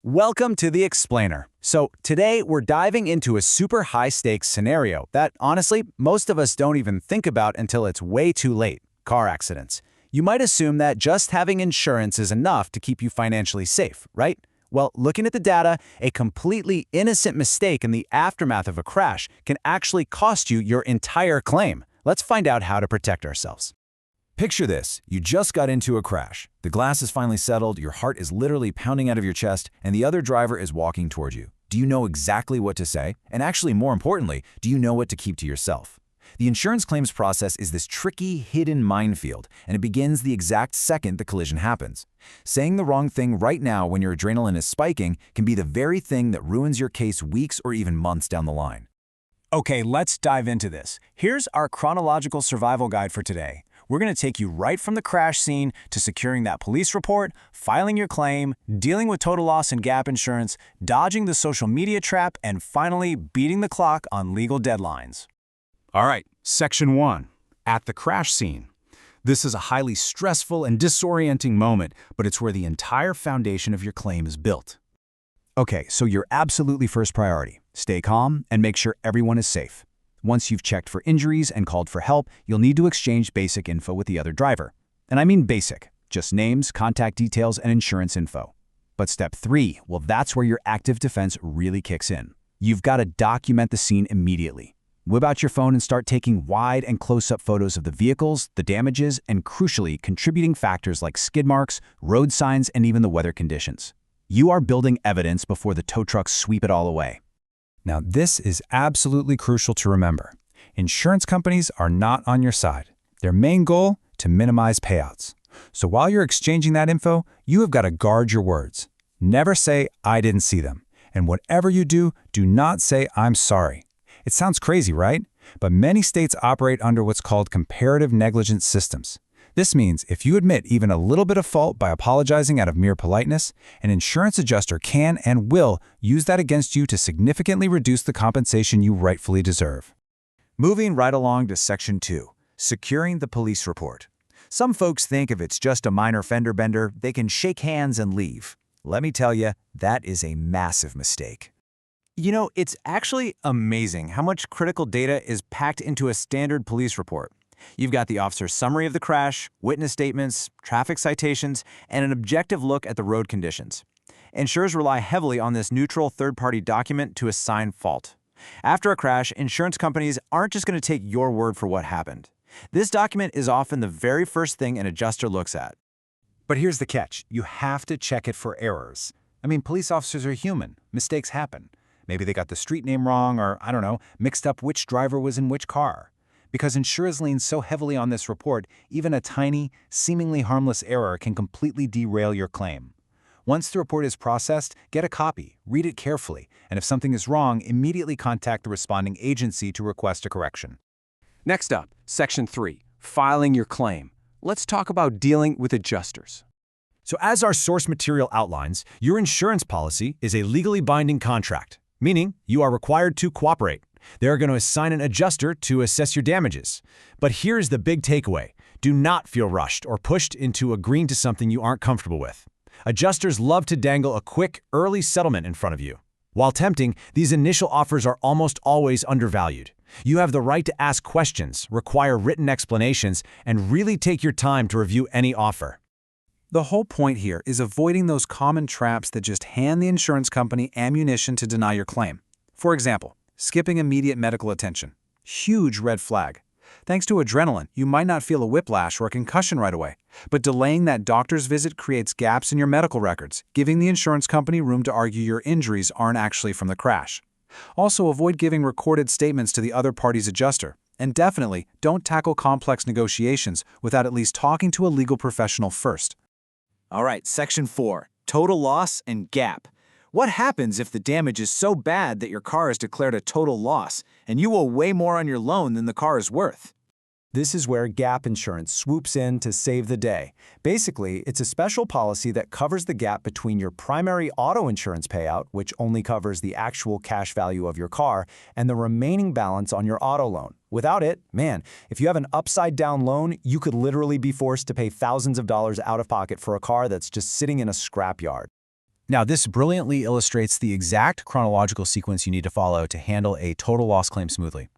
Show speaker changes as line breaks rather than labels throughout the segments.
Welcome to the Explainer. So today we're diving into a super high-stakes scenario that, honestly, most of us don't even think about until it's way too late: car accidents. You might assume that just having insurance is enough to keep you financially safe, right? Well, looking at the data, a completely innocent mistake in the aftermath of a crash can actually cost you your entire claim. Let's find out how to protect ourselves.
Picture this: you just got into a crash. The glass is finally settled, your heart is literally pounding out of your chest, and the other driver is walking toward you. Do you know exactly what to say? And actually, more importantly, do you know what to keep to yourself? The insurance claims process is this tricky, hidden minefield, and it begins the exact second the collision happens. Saying the wrong thing right now when your adrenaline is spiking can be the very thing that ruins your case weeks or even months down the line.
Okay, let's dive into this. Here's our chronological survival guide for today. We're going to take you right from the crash scene to securing that police report, filing your claim, dealing with total loss and gap insurance, dodging the social media trap, and finally beating the clock on legal deadlines.
All right, Section 1, at the crash scene. This is a highly stressful and disorienting moment, but it's where the entire foundation of your claim is built.
Okay, so your absolutely first priority: stay calm and make sure everyone is safe. Once you've checked for injuries and called for help, you'll need to exchange basic info with the other driver. And I mean basic, just names, contact details, and insurance info. But step 3, well, that's where your active defense really kicks in. You've got to document the scene immediately. Whip out your phone and start taking wide and close-up photos of the vehicles, the damages, and crucially, contributing factors like skid marks, road signs, and even the weather conditions. You are building evidence before the tow trucks sweep it all away.
Now, this is absolutely crucial to remember. Insurance companies are not on your side. Their main goal: to minimize payouts. So while you're exchanging that info, you have got to guard your words. Never say, "I didn't see them." And whatever you do, do not say, "I'm sorry." It sounds crazy, right? But many states operate under what's called comparative negligence systems. This means if you admit even a little bit of fault by apologizing out of mere politeness, an insurance adjuster can and will use that against you to significantly reduce the compensation you rightfully deserve.
Moving right along to Section 2, securing the police report. Some folks think if it's just a minor fender bender, they can shake hands and leave. Let me tell you, that is a massive mistake. You know, it's actually amazing how much critical data is packed into a standard police report. You've got the officer's summary of the crash, witness statements, traffic citations, and an objective look at the road conditions. Insurers rely heavily on this neutral third-party document to assign fault. After a crash, insurance companies aren't just going to take your word for what happened. This document is often the very first thing an adjuster looks at.
But here's the catch: you have to check it for errors. I mean, police officers are human. Mistakes happen. Maybe they got the street name wrong or, I don't know, mixed up which driver was in which car. Because insurers lean so heavily on this report, even a tiny, seemingly harmless error can completely derail your claim. Once the report is processed, get a copy, read it carefully, and if something is wrong, immediately contact the responding agency to request a correction.
Next up, Section 3, filing your claim. Let's talk about dealing with adjusters.
So as our source material outlines, your insurance policy is a legally binding contract, meaning you are required to cooperate. They're going to assign an adjuster to assess your damages. But here's the big takeaway: do not feel rushed or pushed into agreeing to something you aren't comfortable with. Adjusters love to dangle a quick, early settlement in front of you. While tempting, these initial offers are almost always undervalued. You have the right to ask questions, require written explanations, and really take your time to review any offer.
The whole point here is avoiding those common traps that just hand the insurance company ammunition to deny your claim. For example, skipping immediate medical attention. Huge red flag. Thanks to adrenaline, you might not feel a whiplash or a concussion right away, but delaying that doctor's visit creates gaps in your medical records, giving the insurance company room to argue your injuries aren't actually from the crash. Also, avoid giving recorded statements to the other party's adjuster. And definitely, don't tackle complex negotiations without at least talking to a legal professional first.
All right, Section 4, total loss and gap. What happens if the damage is so bad that your car is declared a total loss and you owe way more on your loan than the car is worth? This is where gap insurance swoops in to save the day. Basically, it's a special policy that covers the gap between your primary auto insurance payout, which only covers the actual cash value of your car, and the remaining balance on your auto loan. Without it, man, if you have an upside-down loan, you could literally be forced to pay thousands of dollars out of pocket for a car that's just sitting in a scrapyard.
Now, this brilliantly illustrates the exact chronological sequence you need to follow to handle a total loss claim smoothly.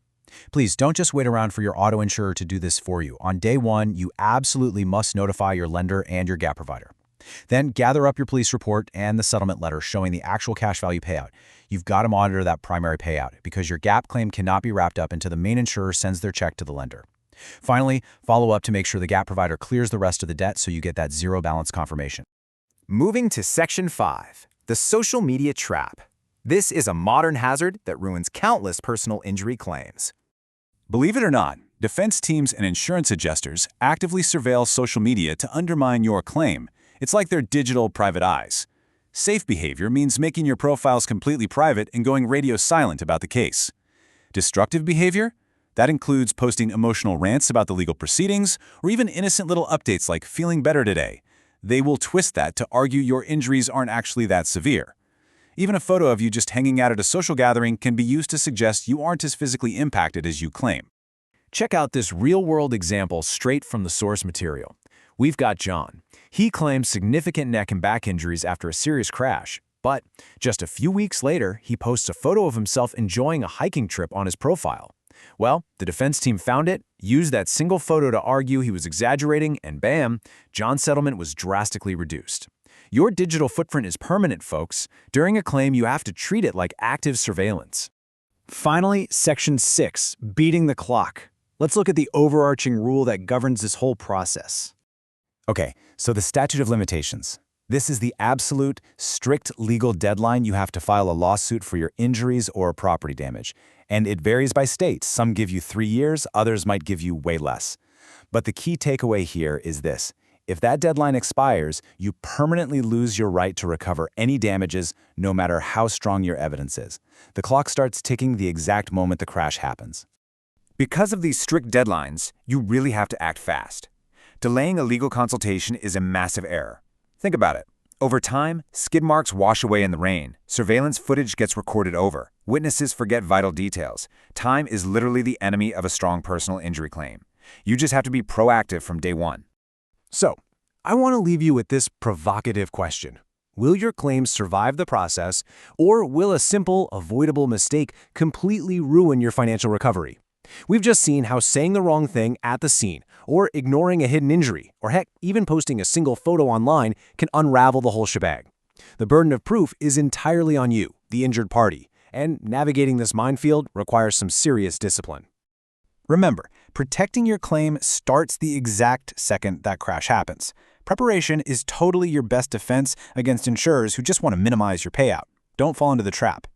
Please don't just wait around for your auto insurer to do this for you. On day one, you absolutely must notify your lender and your gap provider. Then gather up your police report and the settlement letter showing the actual cash value payout. You've got to monitor that primary payout because your gap claim cannot be wrapped up until the main insurer sends their check to the lender. Finally, follow up to make sure the gap provider clears the rest of the debt so you get that zero balance confirmation.
Moving to Section 5, the social media trap. This is a modern hazard that ruins countless personal injury claims.
Believe it or not, defense teams and insurance adjusters actively surveil social media to undermine your claim. It's like their digital private eyes. Safe behavior means making your profiles completely private and going radio silent about the case. Destructive behavior? That includes posting emotional rants about the legal proceedings or even innocent little updates like feeling better today. They will twist that to argue your injuries aren't actually that severe. Even a photo of you just hanging out at a social gathering can be used to suggest you aren't as physically impacted as you claim.
Check out this real-world example straight from the source material. We've got John. He claimed significant neck and back injuries after a serious crash, but just a few weeks later, he posts a photo of himself enjoying a hiking trip on his profile. Well, the defense team found it, used that single photo to argue he was exaggerating, and bam, John's settlement was drastically reduced. Your digital footprint is permanent, folks. During a claim, you have to treat it like active surveillance.
Finally, Section 6, beating the clock. Let's look at the overarching rule that governs this whole process.
Okay, so the statute of limitations. This is the absolute, strict legal deadline you have to file a lawsuit for your injuries or property damage. And it varies by state. Some give you 3 years, others might give you way less. But the key takeaway here is this. If that deadline expires, you permanently lose your right to recover any damages, no matter how strong your evidence is. The clock starts ticking the exact moment the crash happens. Because of these strict deadlines, you really have to act fast. Delaying a legal consultation is a massive error. Think about it. Over time, skid marks wash away in the rain. Surveillance footage gets recorded over. Witnesses forget vital details. Time is literally the enemy of a strong personal injury claim. You just have to be proactive from day one.
So, I want to leave you with this provocative question. Will your claims survive the process, or will a simple, avoidable mistake completely ruin your financial recovery? We've just seen how saying the wrong thing at the scene, or ignoring a hidden injury, or heck, even posting a single photo online can unravel the whole shebang. The burden of proof is entirely on you, the injured party, and navigating this minefield requires some serious discipline. Remember, protecting your claim starts the exact second that crash happens. Preparation is totally your best defense against insurers who just want to minimize your payout. Don't fall into the trap.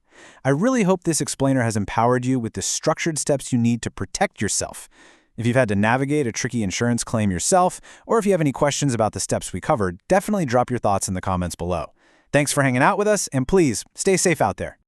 I really hope this explainer has empowered you with the structured steps you need to protect yourself. If you've had to navigate a tricky insurance claim yourself, or if you have any questions about the steps we covered, definitely drop your thoughts in the comments below. Thanks for hanging out with us, and please, stay safe out there.